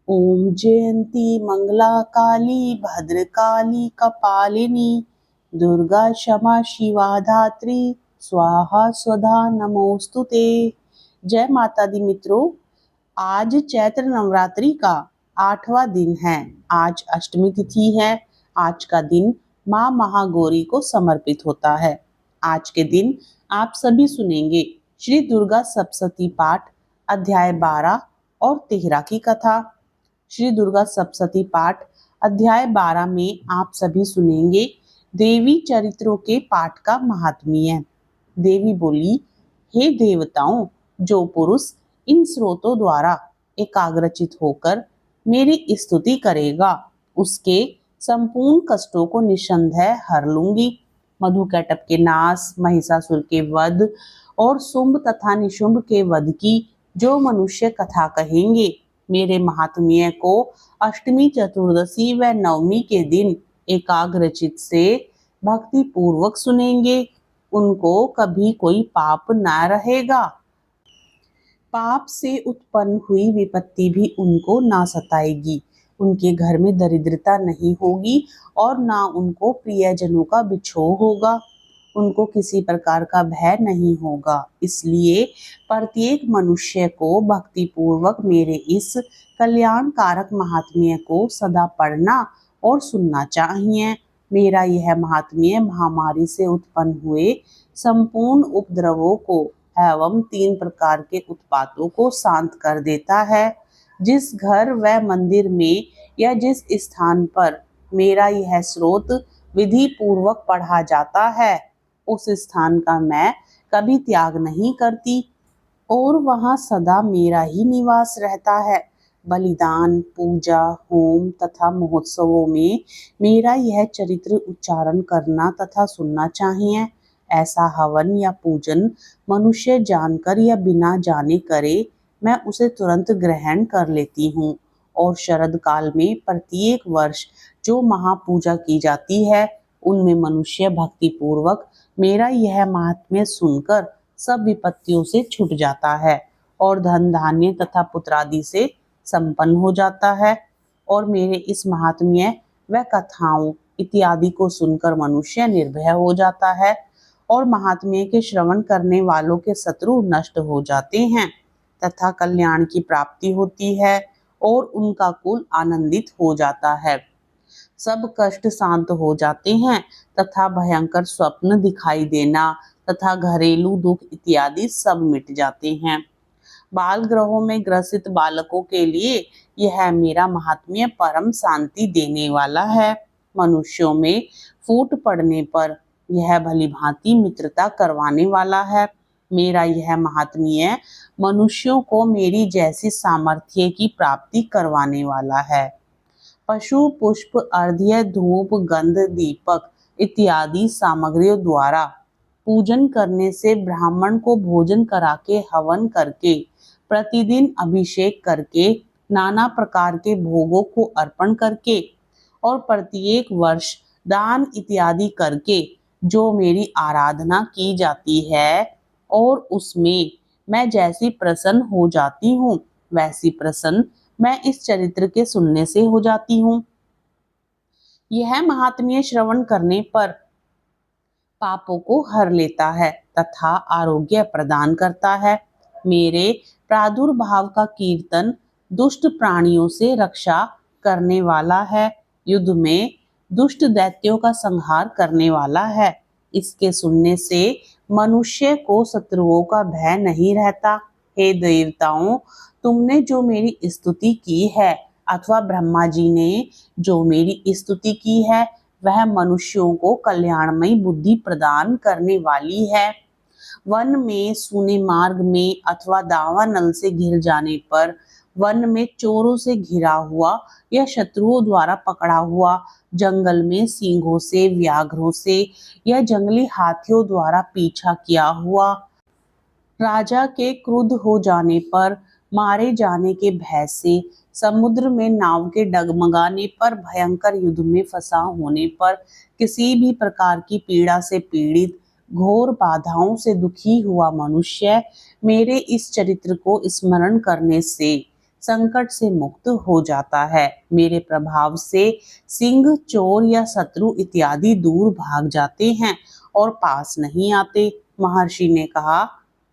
ओम जयंती मंगला काली भद्रकाली कपालिनी दुर्गा क्षमा शिवा धात्री स्वाहा स्वधा नमोस्तुते। जय माता दी मित्रों, आज चैत्र नवरात्रि का 8वां दिन है। आज अष्टमी तिथि है। आज का दिन माँ महागौरी को समर्पित होता है। आज के दिन आप सभी सुनेंगे श्री दुर्गा सप्तशती पाठ अध्याय 12 और 13 की कथा। श्री दुर्गा सप्तशती पाठ अध्याय 12 में आप सभी सुनेंगे देवी चरित्रों के पाठ का महात्म्य। देवी बोली, हे देवताओं, जो पुरुष इन स्रोतों द्वारा एकाग्रचित होकर मेरी स्तुति करेगा, उसके संपूर्ण कष्टों को निसंदेह हर लूंगी। मधुकैटभ के नाश, महिषासुर के वध और शुंभ तथा निशुंभ के वध की जो मनुष्य कथा कहेंगे, मेरे महात्म्य को अष्टमी, चतुर्दशी व नवमी के दिन एकाग्रचित से भक्ति पूर्वक सुनेंगे, उनको कभी कोई पाप न रहेगा। पाप से उत्पन्न हुई विपत्ति भी उनको ना सताएगी। उनके घर में दरिद्रता नहीं होगी और ना उनको प्रियजनों का बिछोह होगा। उनको किसी प्रकार का भय नहीं होगा। इसलिए प्रत्येक मनुष्य को भक्ति पूर्वक मेरे इस कल्याणकारक महात्म्य को सदा पढ़ना और सुनना चाहिए। मेरा यह महात्म्य महामारी से उत्पन्न हुए संपूर्ण उपद्रवों को एवं 3 प्रकार के उत्पातों को शांत कर देता है। जिस घर व मंदिर में या जिस स्थान पर मेरा यह स्रोत विधि पूर्वक पढ़ा जाता है, उस स्थान का मैं कभी त्याग नहीं करती और वहां सदा मेरा ही निवास रहता है। बलिदान, पूजा, होम तथा महोत्सवों में मेरा यह चरित्र उच्चारण करना तथा सुनना चाहिए। ऐसा हवन या पूजन मनुष्य जानकर या बिना जाने करे, मैं उसे तुरंत ग्रहण कर लेती हूँ। और शरद काल में प्रत्येक वर्ष जो महापूजा की जाती है, उनमें मनुष्य भक्ति पूर्वक मेरा यह महात्म्य सुनकर सब विपत्तियों से छूट जाता है और धन धान्य तथा पुत्रादि से संपन्न हो जाता है। और मेरे इस महात्म्य व कथाओं इत्यादि को सुनकर मनुष्य निर्भय हो जाता है और महात्म्य के श्रवण करने वालों के शत्रु नष्ट हो जाते हैं तथा कल्याण की प्राप्ति होती है और उनका कुल आनंदित हो जाता है। सब कष्ट शांत हो जाते हैं तथा भयंकर स्वप्न दिखाई देना तथा घरेलू दुख इत्यादि सब मिट जाते हैं। बाल ग्रहों में ग्रसित बालकों के लिए यह मेरा महात्म्य परम शांति देने वाला है। मनुष्यों में फूट पड़ने पर यह भली भांति मित्रता करवाने वाला है। मेरा यह महात्म्य मनुष्यों को मेरी जैसी सामर्थ्य की प्राप्ति करवाने वाला है। पशु, पुष्प, अर्घ्य, धूप, गंध, दीपक इत्यादि सामग्रियों द्वारा पूजन करने से, ब्राह्मण को भोजन करा के, हवन करके, प्रतिदिन अभिषेक करके, नाना प्रकार के भोगों को अर्पण करके और प्रत्येक वर्ष दान इत्यादि करके जो मेरी आराधना की जाती है और उसमें मैं जैसी प्रसन्न हो जाती हूँ, वैसी प्रसन्न मैं इस चरित्र के सुनने से हो जाती हूँ। यह महात्म्य श्रवण करने पर पापों को हर लेता है तथा आरोग्य प्रदान करता है। मेरे प्रादुर्भाव का कीर्तन दुष्ट प्राणियों से रक्षा करने वाला है, युद्ध में दुष्ट दैत्यों का संहार करने वाला है। इसके सुनने से मनुष्य को शत्रुओं का भय नहीं रहता। हे देवताओं, तुमने जो मेरी स्तुति की है अथवा ब्रह्मा जी ने जो मेरी स्तुति की है, वह मनुष्यों को कल्याणमयी बुद्धि प्रदान करने वाली है। वन में, सूने मार्ग में अथवा दावानल से घिर जाने पर, वन में चोरों से घिरा हुआ या शत्रुओं द्वारा पकड़ा हुआ, जंगल में सिंहों से, व्याघ्रों से या जंगली हाथियों द्वारा पीछा किया हुआ, राजा के क्रुद्ध हो जाने पर, मारे जाने के भय से, समुद्र में नाव के डगमगाने पर, भयंकर युद्ध में फंसा होने पर, किसी भी प्रकार की पीड़ा से पीड़ित, घोर बाधाओं से दुखी हुआ मनुष्य मेरे इस चरित्र को स्मरण करने से संकट से मुक्त हो जाता है। मेरे प्रभाव से सिंह, चोर या शत्रु इत्यादि दूर भाग जाते हैं और पास नहीं आते। महर्षि ने कहा,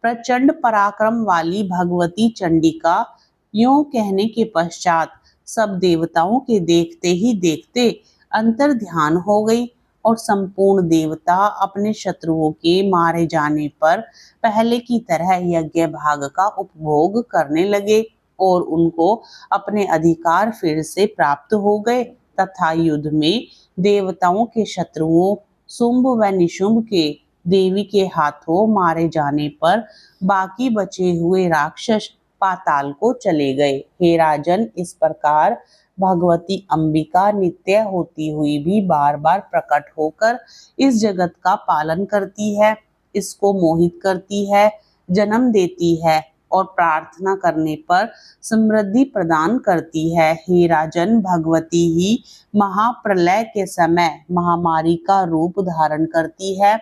प्रचंड पराक्रम वाली भगवती चंडिका यूं कहने के पश्चात सब देवताओं के देखते ही देखते अंतर ध्यान हो गई और संपूर्ण देवता अपने शत्रुओं के मारे जाने पर पहले की तरह यज्ञ भाग का उपभोग करने लगे और उनको अपने अधिकार फिर से प्राप्त हो गए तथा युद्ध में देवताओं के शत्रुओं शुंभ व निशुंभ के देवी के हाथों मारे जाने पर बाकी बचे हुए राक्षस पाताल को चले गए। हे राजन, इस प्रकार भगवती अंबिका नित्य होती हुई भी बार बार प्रकट होकर इस जगत का पालन करती है, इसको मोहित करती है, जन्म देती है और प्रार्थना करने पर समृद्धि प्रदान करती है। हे राजन, भगवती ही महाप्रलय के समय महामारी का रूप धारण करती है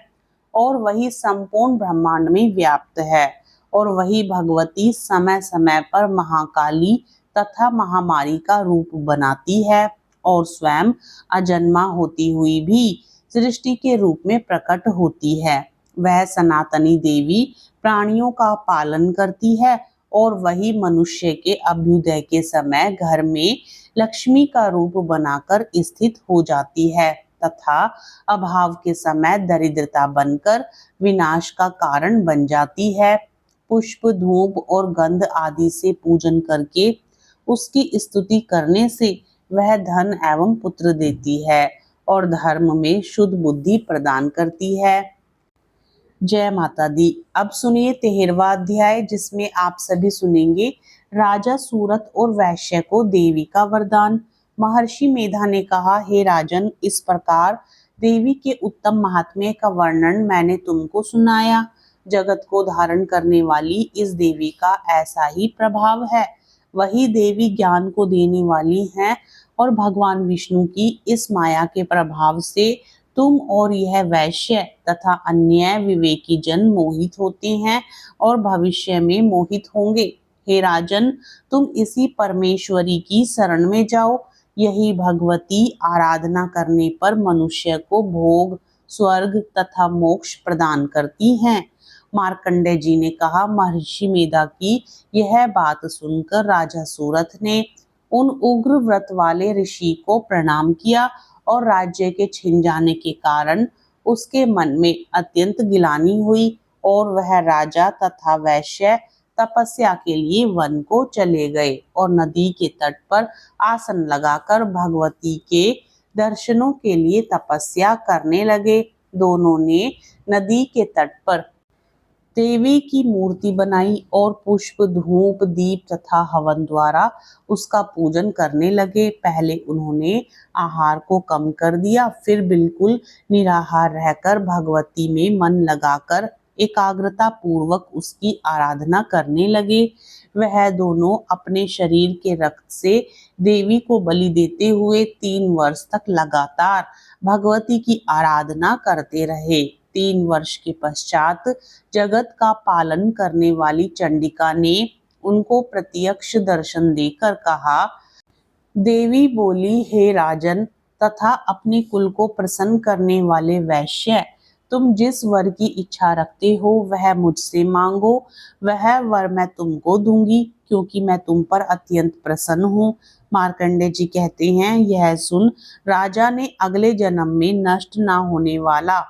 और वही संपूर्ण ब्रह्मांड में व्याप्त है और वही भगवती समय समय पर महाकाली तथा महामारी का रूप बनाती है और स्वयं अजन्मा होती हुई भी सृष्टि के रूप में प्रकट होती है। वह सनातनी देवी प्राणियों का पालन करती है और वही मनुष्य के अभ्युदय के समय घर में लक्ष्मी का रूप बनाकर स्थित हो जाती है तथा अभाव के समय दरिद्रता बनकर विनाश का कारण बन जाती है। पुष्प, धूप और गंध आदि से पूजन करके उसकी स्तुति करने से वह धन एवं पुत्र देती है और धर्म में शुद्ध बुद्धि प्रदान करती है। जय माता दी। अब सुनिए 13वां अध्याय, जिसमें आप सभी सुनेंगे राजा सूरत और वैश्य को देवी का वरदान। महर्षि मेधा ने कहा, हे राजन, इस प्रकार देवी के उत्तम महात्म्य का वर्णन मैंने तुमको सुनाया। जगत को धारण करने वाली इस देवी का ऐसा ही प्रभाव है। वही देवी ज्ञान को देने वाली हैं और भगवान विष्णु की इस माया के प्रभाव से तुम और यह वैश्य तथा अन्य विवेकी जन मोहित होते हैं और भविष्य में मोहित होंगे। हे राजन, तुम इसी परमेश्वरी की शरण में जाओ। यही भगवती आराधना करने पर मनुष्य को भोग, स्वर्ग तथा मोक्ष प्रदान करती हैं। मार्कंडेय जी ने कहा, महर्षि मेधा की यह बात सुनकर राजा सूरत ने उन उग्र व्रत वाले ऋषि को प्रणाम किया और राज्य के छिन जाने के कारण उसके मन में अत्यंत गिलानी हुई और वह राजा तथा वैश्य तपस्या के लिए वन को चले गए और नदी के तट पर आसन लगाकर भगवती के दर्शनों के लिए तपस्या करने लगे। दोनों ने नदी के तट पर देवी की मूर्ति बनाई और पुष्प, धूप, दीप तथा हवन द्वारा उसका पूजन करने लगे। पहले उन्होंने आहार को कम कर दिया, फिर बिल्कुल निराहार रहकर भगवती में मन लगाकर एकाग्रता पूर्वक उसकी आराधना करने लगे। वह दोनों अपने शरीर के रक्त से देवी को बलि देते हुए 3 वर्ष तक लगातार भगवती की आराधना करते रहे। 3 वर्ष के पश्चात जगत का पालन करने वाली चंडिका ने उनको प्रत्यक्ष दर्शन देकर कहा, देवी बोली, हे राजन तथा अपने कुल को प्रसन्न करने वाले वैश्य, तुम जिस वर की इच्छा रखते हो वह मुझसे मांगो, वह वर मैं तुमको दूंगी, क्योंकि मैं तुम पर अत्यंत प्रसन्न हूँ। मार्कंडेय जी कहते हैं, यह सुन राजा ने अगले जन्म में नष्ट न होने वाला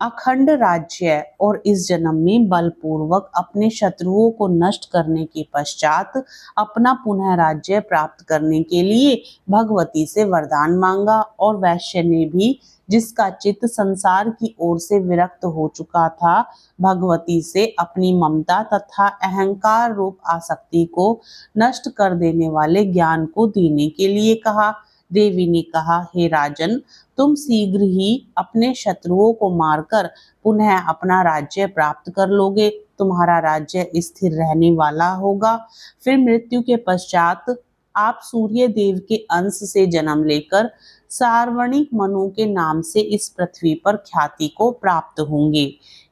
अखंड राज्य और इस जन्म में बलपूर्वक अपने शत्रुओं को नष्ट करने के पश्चात अपना पुनः राज्य प्राप्त करने के लिए भगवती से वरदान मांगा और वैश्य ने भी, जिसका चित्त संसार की ओर से विरक्त हो चुका था, भगवती से अपनी ममता तथा अहंकार रूप आसक्ति को नष्ट कर देने वाले ज्ञान को देने के लिए कहा। देवी ने कहा, हे राजन, तुम शीघ्र ही अपने शत्रुओं को मारकर पुनः अपना राज्य प्राप्त कर लोगे। तुम्हारा राज्य स्थिर रहने वाला होगा। फिर मृत्यु के पश्चात आप सूर्य देव के अंश से जन्म लेकर सार्वणिक मनु के नाम से इस पृथ्वी पर ख्याति को प्राप्त होंगे।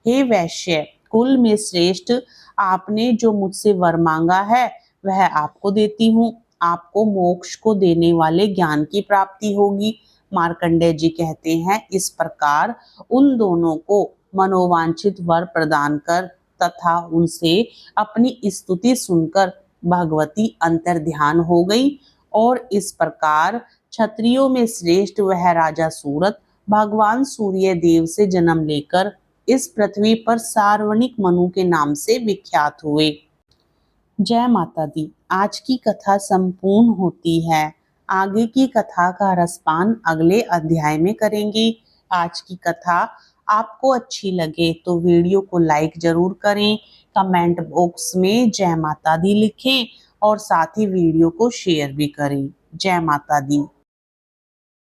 हे वैश्य, कुल में श्रेष्ठ, आपने जो मुझसे वर मांगा है वह आपको देती हूँ। आपको मोक्ष को देने वाले ज्ञान की प्राप्ति होगी। मार्कंडेय जी कहते हैं, इस प्रकार उन दोनों को मनोवांछित वर प्रदान कर तथा उनसे अपनी स्तुति सुनकर भगवती अंतर्ध्यान हो गई और इस प्रकार क्षत्रियों में श्रेष्ठ वह राजा सूरत भगवान सूर्य देव से जन्म लेकर इस पृथ्वी पर सार्वणिक मनु के नाम से विख्यात हुए। जय माता दी। आज की कथा संपूर्ण होती है। आगे की कथा का रसपान अगले अध्याय में करेंगे। आज की कथा आपको अच्छी लगे तो वीडियो को लाइक जरूर करें, कमेंट बॉक्स में जय माता दी लिखें और साथ ही वीडियो को शेयर भी करें। जय माता दी।